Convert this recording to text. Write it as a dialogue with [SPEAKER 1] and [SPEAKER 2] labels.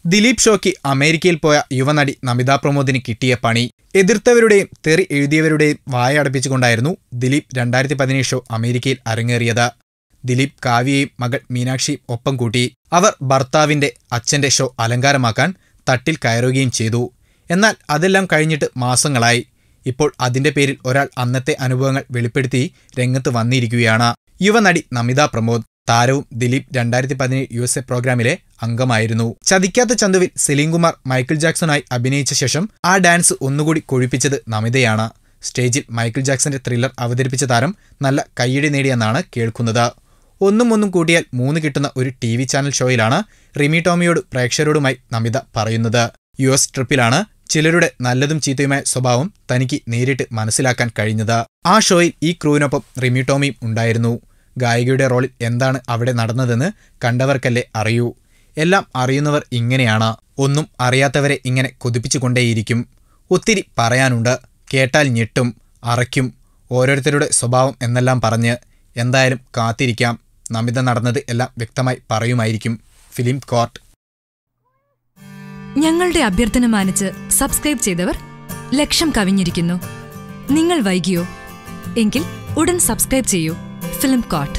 [SPEAKER 1] ദിലീപ് ഷോയ്ക്ക് അമേരിക്കയിൽ പോയ യുവനടി നമിത പ്രമോദിന് കിട്ടിയ പണി. എതിർത്തവരുടെയും തെറി എഴുതിയവരുടെയും വായ അടപ്പിച്ചുകൊണ്ടായിരുന്നു ദിലീപ് 2017 ഷോ അമേരിക്കയിൽ അരങ്ങേറിയത്. ദിലീപ് കാവ്യയും മകൾ മീനാക്ഷിയും ഒപ്പം കൂട്ടി. അവർ ഭർത്താവിന്റെ അച്ഛന്റെ ഷോ അലങ്കാരമാക്കാൻ തട്ടിൽ കയറുകയും ചെയ്തു. എന്നാൽ അതെല്ലാം കഴിഞ്ഞിട്ട് മാസങ്ങളായി. ഇപ്പോൾ അതിന്റെ പേരിൽ ഒരാൾ അന്നത്തെ അനുഭവങ്ങൾ വെളിപ്പെടുത്തി രംഗത്ത് വന്നിരിക്കുകയാണ്. യുവനടി നമിത പ്രമോദ്. താരവും ദിലീപ് 2017 USA പ്രോഗ്രാമിലെ അംഗമായിരുന്നു. ചതിക്കാത്ത ചന്തുവിൽ സലീം കുമാർ മൈക്കിൾ ജാക്സണായി അഭിനയിച്ച ശേഷം ആ ഡാൻസ് ഒന്നുകൂടി കൊഴിപ്പിച്ചത് നമിതയാണ്. സ്റ്റേജിൽ മൈക്കിൾ ജാക്സന്റെ ത്രില്ലർ അവതരിപ്പിച്ച താരം നല്ല കയ്യടി നേടിയെന്നാണ് കേൾക്കുന്നത്. ഒന്നും കൂട്ടിയാൽ 3 കിട്ടുന്ന ഒരു TV ചാനൽ ഷോയിലാണ് റിമി ടോമിയോട് പ്രേക്ഷകരോടുമായി നമിത പറയുന്നത്. US ട്രിപ്പിലാണ് ചിലരുടെ നല്ലതും ചീത്തയുമായ സ്വഭാവം തനിക്ക് നേരിട്ട് മനസ്സിലാക്കാൻ കഴിഞ്ഞത്. ആ ഷോയിൽ ഈ ക്രൂവിനൊപ്പം റിമി ടോമിയും ഉണ്ടായിരുന്നു. ഗായികയുടെ റോളിൽ എന്താണ് അവിടെ നടന്നതെന്ന് കണ്ടവർക്കല്ലേ അറിയൂ. എല്ലാം അറിയുന്നവർ ഇങ്ങനെയാണ്. ഒന്നും അറിയാത്തവരെ ഇങ്ങനെ കൊതിപ്പിച്ചുകൊണ്ടേയിരിക്കും. ഒത്തിരി പറയാനുണ്ട്. കേട്ടാൽ ഞെട്ടും, അറയ്ക്കും. ഓരോരുത്തരുടെ സ്വഭാവം എന്നെല്ലാം പറഞ്ഞ്. എന്തായാലും കാത്തിരിക്കാം. നമിത നടന്നത് എല്ലാം വ്യക്തമായി പറയുമായിരിക്കും. Film court.
[SPEAKER 2] ഞങ്ങളുടെ അഭ്യർത്ഥന മാനിച്ച് സബ്സ്ക്രൈബ് ചെയ്തവർ 1,00,000 കവിഞ്ഞിരിക്കുന്നു. നിങ്ങൾ വൈകിയോ? എങ്കിൽ ഉടൻ സബ്സ്ക്രൈബ് ചെയ്യൂ. Film court.